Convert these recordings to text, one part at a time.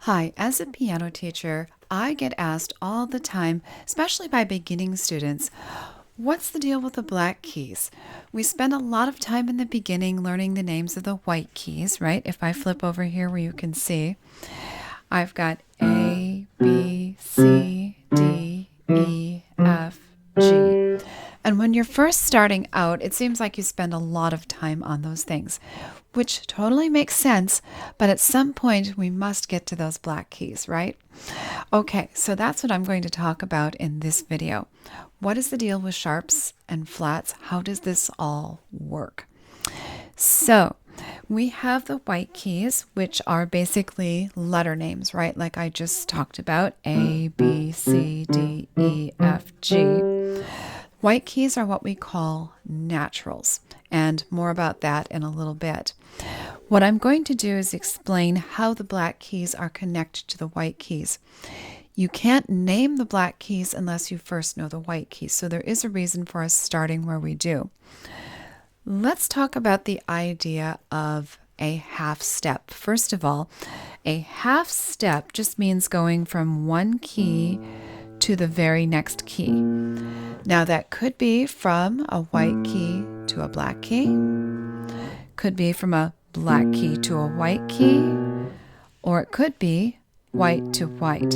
Hi, as a piano teacher, I get asked all the time, especially by beginning students, what's the deal with the black keys? We spend a lot of time in the beginning learning the names of the white keys, right? If I flip over here where you can see, I've got A, B, C, D, E, F, G. And when you're first starting out, it seems like you spend a lot of time on those things, which totally makes sense. But at some point, we must get to those black keys, right? Okay, so that's what I'm going to talk about in this video. What is the deal with sharps and flats? How does this all work? So, we have the white keys, which are basically letter names, right? Like I just talked about, A, B, C, D, E, F, G. White keys are what we call naturals, and more about that in a little bit. What I'm going to do is explain how the black keys are connected to the white keys. You can't name the black keys unless you first know the white keys, so there is a reason for us starting where we do. Let's talk about the idea of a half step. First of all, a half step just means going from one key to the very next key. Now that could be from a white key to a black key, could be from a black key to a white key, or it could be white to white.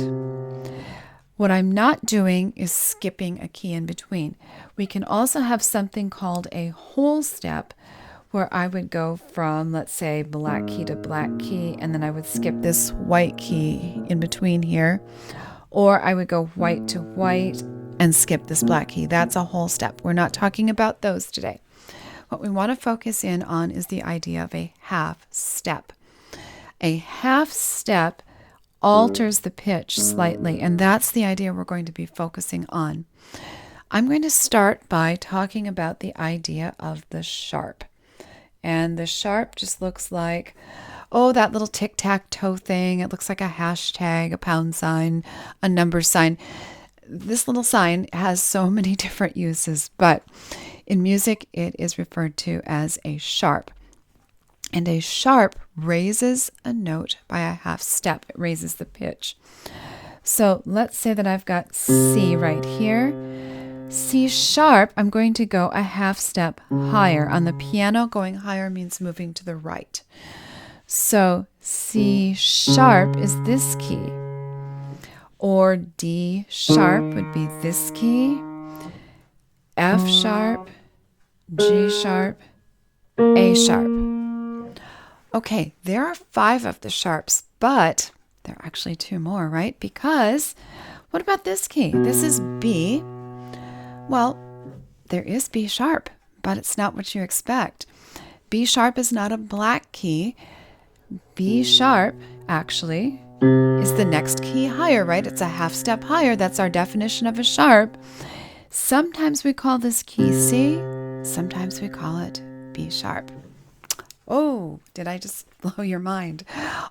What I'm not doing is skipping a key in between. We can also have something called a whole step, where I would go from, let's say, black key to black key, and then I would skip this white key in between here. Or I would go white to white and skip this black key. That's a whole step. We're not talking about those today. What we want to focus in on is the idea of a half step. A half step alters the pitch slightly, and that's the idea we're going to be focusing on. I'm going to start by talking about the idea of the sharp. And the sharp just looks like, that little tic-tac-toe thing. It looks like a hashtag, a pound sign, a number sign. This little sign has so many different uses, but in music, it is referred to as a sharp. And a sharp raises a note by a half step. It raises the pitch. So let's say that I've got C right here. C sharp, I'm going to go a half step higher. On the piano, going higher means moving to the right. So C sharp is this key. Or D sharp would be this key. F sharp, G sharp, A sharp. Okay, there are 5 of the sharps, but there are actually 2 more, right? Because what about this key? This is B. Well, there is B sharp, but it's not what you expect. B sharp is not a black key. B sharp, actually, is the next key higher, right? It's a half step higher. That's our definition of a sharp. Sometimes we call this key C. Sometimes we call it B sharp. Oh, did I just blow your mind?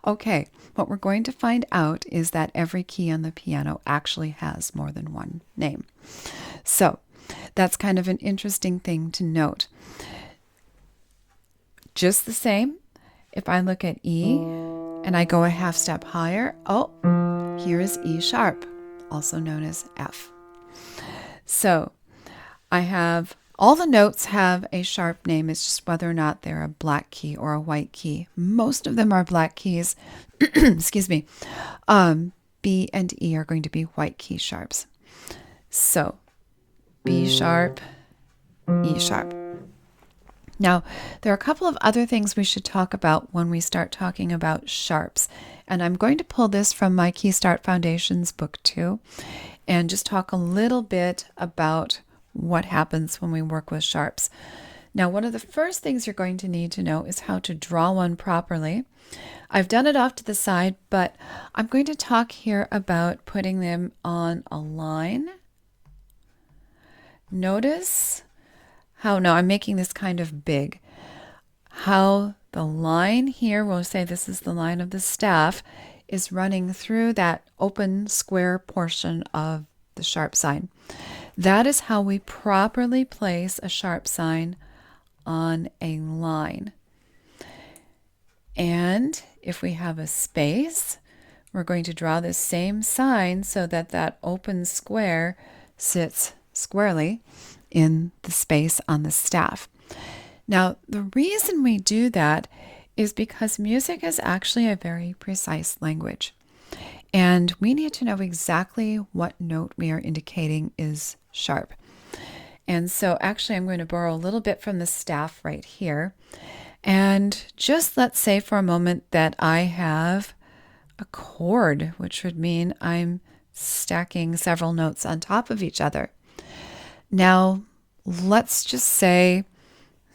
Okay, what we're going to find out is that every key on the piano actually has more than one name. So that's kind of an interesting thing to note. Just the same, if I look at E and I go a half step higher, here is E sharp, also known as F. So I have all the notes have a sharp name. It's just whether or not they're a black key or a white key. Most of them are black keys. Excuse me. B and E are going to be white key sharps. So B sharp, E sharp. Now, there are a couple of other things we should talk about when we start talking about sharps. And I'm going to pull this from my Key Start Foundations book 2 and just talk a little bit about what happens when we work with sharps. Now, one of the first things you're going to need to know is how to draw one properly. I've done it off to the side, but I'm going to talk here about putting them on a line. Notice how, now I'm making this kind of big, how the line here, we'll say this is the line of the staff, is running through that open square portion of the sharp sign. That is how we properly place a sharp sign on a line. And if we have a space, we're going to draw this same sign so that that open square sits squarely in the space on the staff. Now, the reason we do that is because music is actually a very precise language. And we need to know exactly what note we are indicating is sharp. And so actually I'm going to borrow a little bit from the staff right here. And just let's say for a moment that I have a chord, which would mean I'm stacking several notes on top of each other. Now, let's just say,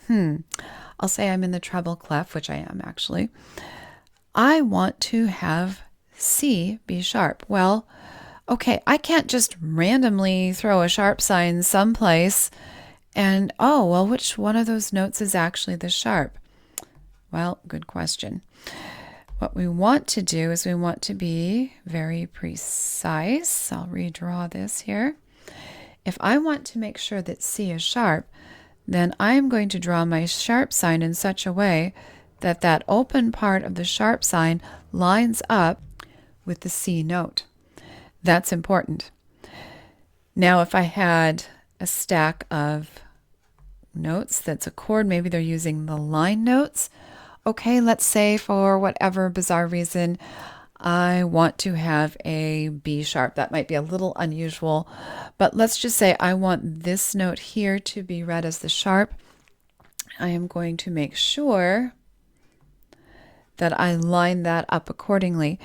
I'll say I'm in the treble clef, which I am actually. I want to have C be sharp. Well, okay, I can't just randomly throw a sharp sign someplace and, oh, well, which one of those notes is actually the sharp? Well, good question. What we want to do is we want to be very precise. I'll redraw this here. If I want to make sure that C is sharp, then I'm going to draw my sharp sign in such a way that that open part of the sharp sign lines up with the C note. That's important. Now, if I had a stack of notes that's a chord, maybe they're using the line notes. Okay, let's say for whatever bizarre reason, I want to have a B sharp. That might be a little unusual, but let's just say I want this note here to be read as the sharp. I am going to make sure that I line that up accordingly.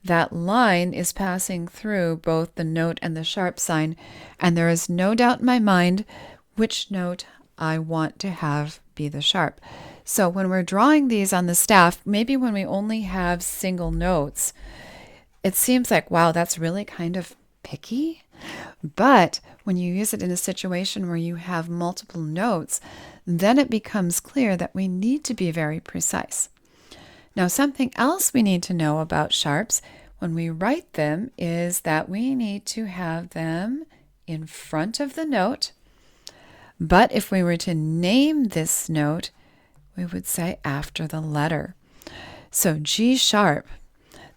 That line is passing through both the note and the sharp sign, and there is no doubt in my mind which note I want to have be the sharp. So when we're drawing these on the staff, maybe when we only have single notes, it seems like, wow, that's really kind of picky. But when you use it in a situation where you have multiple notes, then it becomes clear that we need to be very precise. Now, something else we need to know about sharps when we write them is that we need to have them in front of the note. But if we were to name this note, we would say after the letter. So G sharp,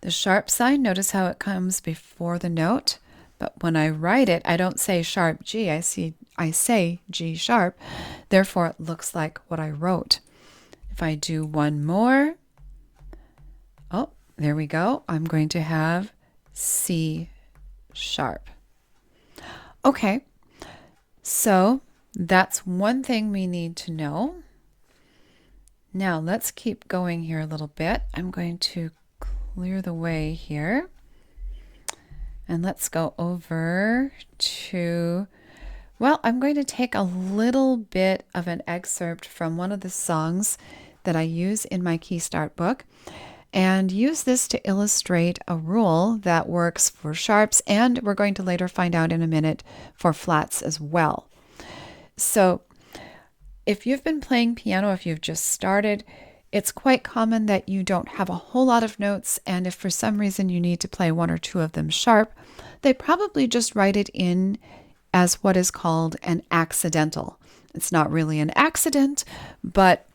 the sharp sign, notice how it comes before the note. But when I write it, I don't say sharp G, I say G sharp. Therefore, it looks like what I wrote. If I do one more, oh, there we go. I'm going to have C sharp. Okay, so that's one thing we need to know. Now let's keep going here a little bit. I'm going to clear the way here. And let's go over to, well, I'm going to take a little bit of an excerpt from one of the songs that I use in my Key Start book and use this to illustrate a rule that works for sharps, and we're going to later find out in a minute for flats as well. So if you've been playing piano, if you've just started, it's quite common that you don't have a whole lot of notes, and if for some reason you need to play one or two of them sharp, they probably just write it in as what is called an accidental. It's not really an accident, but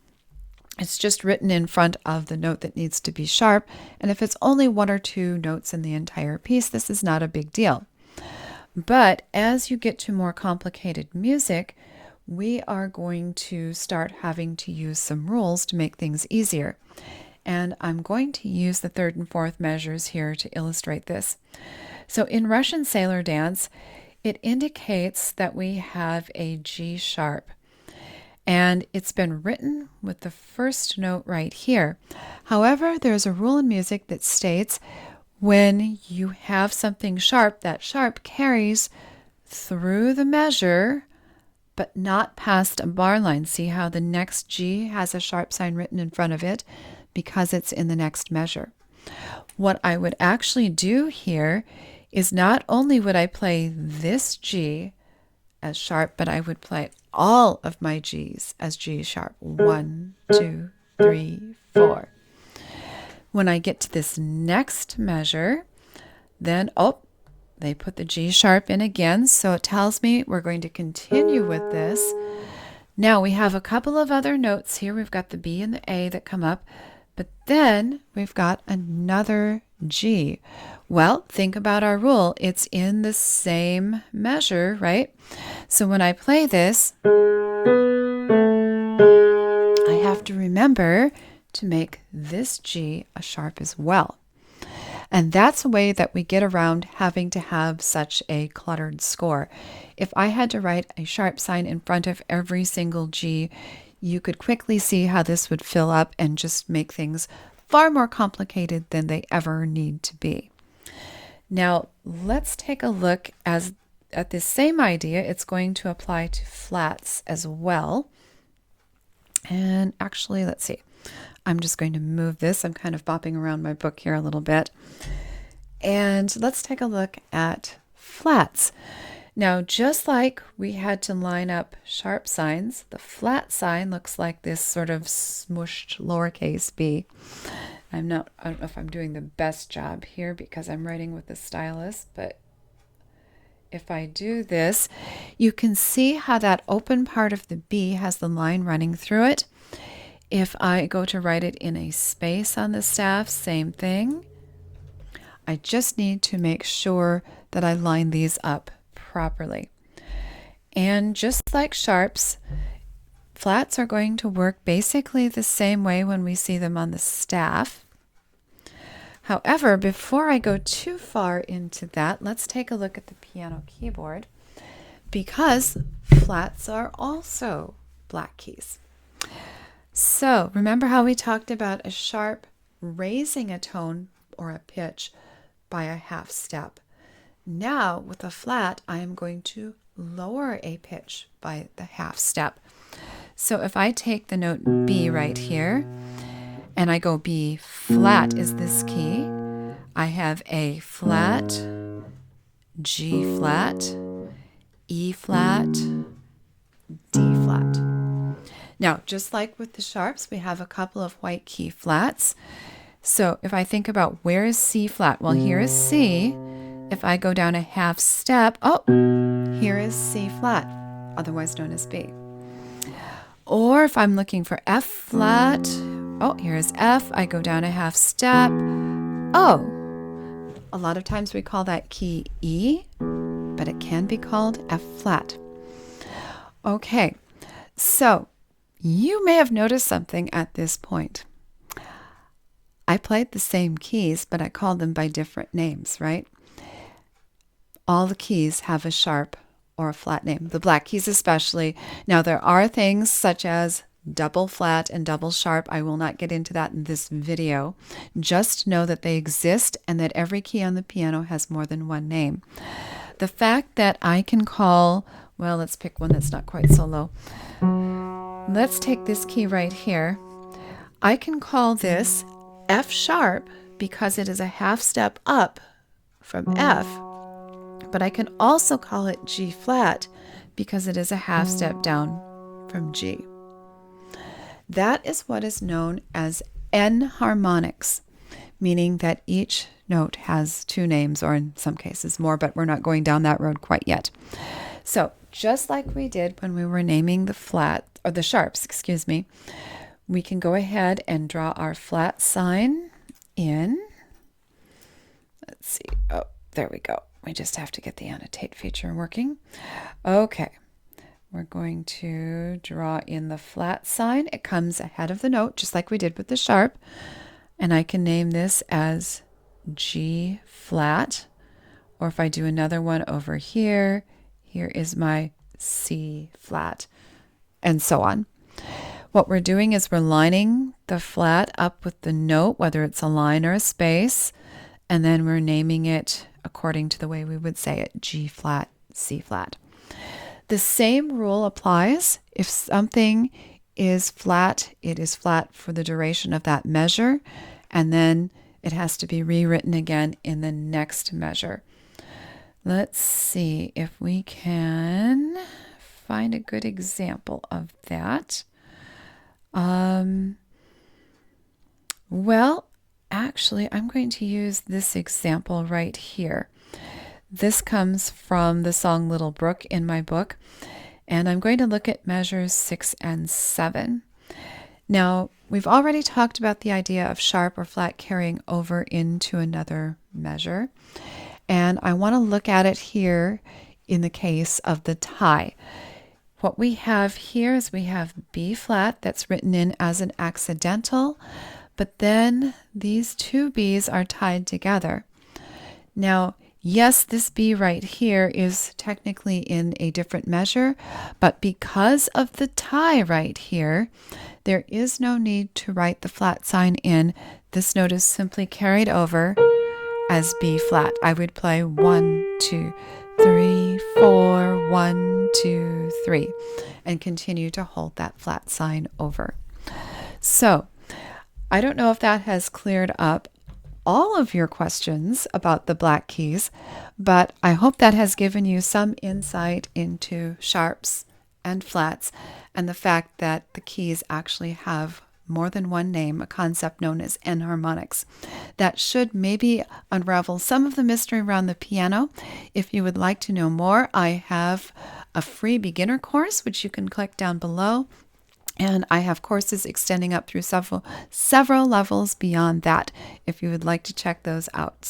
it's just written in front of the note that needs to be sharp, and if it's only one or two notes in the entire piece, this is not a big deal. But as you get to more complicated music, we are going to start having to use some rules to make things easier. And I'm going to use the third and fourth measures here to illustrate this. So in Russian Sailor Dance, it indicates that we have a G sharp. And it's been written with the first note right here. However, there's a rule in music that states when you have something sharp, that sharp carries through the measure but not past a bar line. See how the next G has a sharp sign written in front of it because it's in the next measure. What I would actually do here is not only would I play this G as sharp, but I would play all of my G's as G sharp. 1, 2, 3, 4. When I get to this next measure, then, they put the G sharp in again, so it tells me we're going to continue with this. Now we have a couple of other notes here. We've got the B and the A that come up, but then we've got another G. Well, think about our rule. It's in the same measure, right? So when I play this, I have to remember to make this G a sharp as well. And that's a way that we get around having to have such a cluttered score. If I had to write a sharp sign in front of every single G, you could quickly see how this would fill up and just make things far more complicated than they ever need to be. Now, let's take a look at this same idea. It's going to apply to flats as well. And actually, let's see. I'm just going to move this. I'm kind of bopping around my book here a little bit. And let's take a look at flats. Now, just like we had to line up sharp signs, the flat sign looks like this sort of smushed lowercase b. I don't know if I'm doing the best job here because I'm writing with the stylus, but if I do this, you can see how that open part of the B has the line running through it. If I go to write it in a space on the staff, same thing. I just need to make sure that I line these up properly. And just like sharps, flats are going to work basically the same way when we see them on the staff. However, before I go too far into that, let's take a look at the piano keyboard, because flats are also black keys. So remember how we talked about a sharp raising a tone or a pitch by a half step. Now with a flat, I am going to lower a pitch by the half step. So if I take the note B right here, and I go B flat is this key, I have A flat, G flat, E flat, D flat. Now, just like with the sharps, we have a couple of white key flats. So if I think about where is C flat, well, here is C. If I go down a half step, oh, here is C flat, otherwise known as B. Or if I'm looking for F flat, oh, here's F. I go down a half step. Oh, a lot of times we call that key E, but it can be called F flat. Okay, so you may have noticed something at this point. I played the same keys, but I called them by different names, right? All the keys have a sharp or a flat name, the black keys especially. Now, there are things such as double flat and double sharp. I will not get into that in this video. Just know that they exist and that every key on the piano has more than one name. The fact that I can call, well, let's pick one that's not quite so low. Let's take this key right here. I can call this F sharp because it is a half step up from F, but I can also call it G flat because it is a half step down from G. That is what is known as enharmonics, meaning that each note has two names, or in some cases more, but we're not going down that road quite yet. So just like we did when we were naming the flat, or the sharps, excuse me, we can go ahead and draw our flat sign in. Let's see. Oh, there we go. We just have to get the annotate feature working. Okay. We're going to draw in the flat sign. It comes ahead of the note, just like we did with the sharp. And I can name this as G flat. Or if I do another one over here, here is my C flat, and so on. What we're doing is we're lining the flat up with the note, whether it's a line or a space, and then we're naming it according to the way we would say it, G flat, C flat. The same rule applies. If something is flat, it is flat for the duration of that measure, and then it has to be rewritten again in the next measure. Let's see if we can find a good example of that. Well, actually, I'm going to use this example right here. This comes from the song Little Brook in my book, and I'm going to look at measures 6 and 7. Now, we've already talked about the idea of sharp or flat carrying over into another measure. And I want to look at it here in the case of the tie. What we have here is we have B flat that's written in as an accidental, but then these two B's are tied together. Now, yes, this B right here is technically in a different measure, but because of the tie right here, there is no need to write the flat sign in. This note is simply carried over as B flat. I would play 1, 2, 3, 4, 1, 2, 3, and continue to hold that flat sign over. So, I don't know if that has cleared up all of your questions about the black keys, but I hope that has given you some insight into sharps and flats and the fact that the keys actually have more than one name, a concept known as enharmonics. That should maybe unravel some of the mystery around the piano. If you would like to know more, I have a free beginner course, which you can click down below. And I have courses extending up through several levels beyond that if you would like to check those out.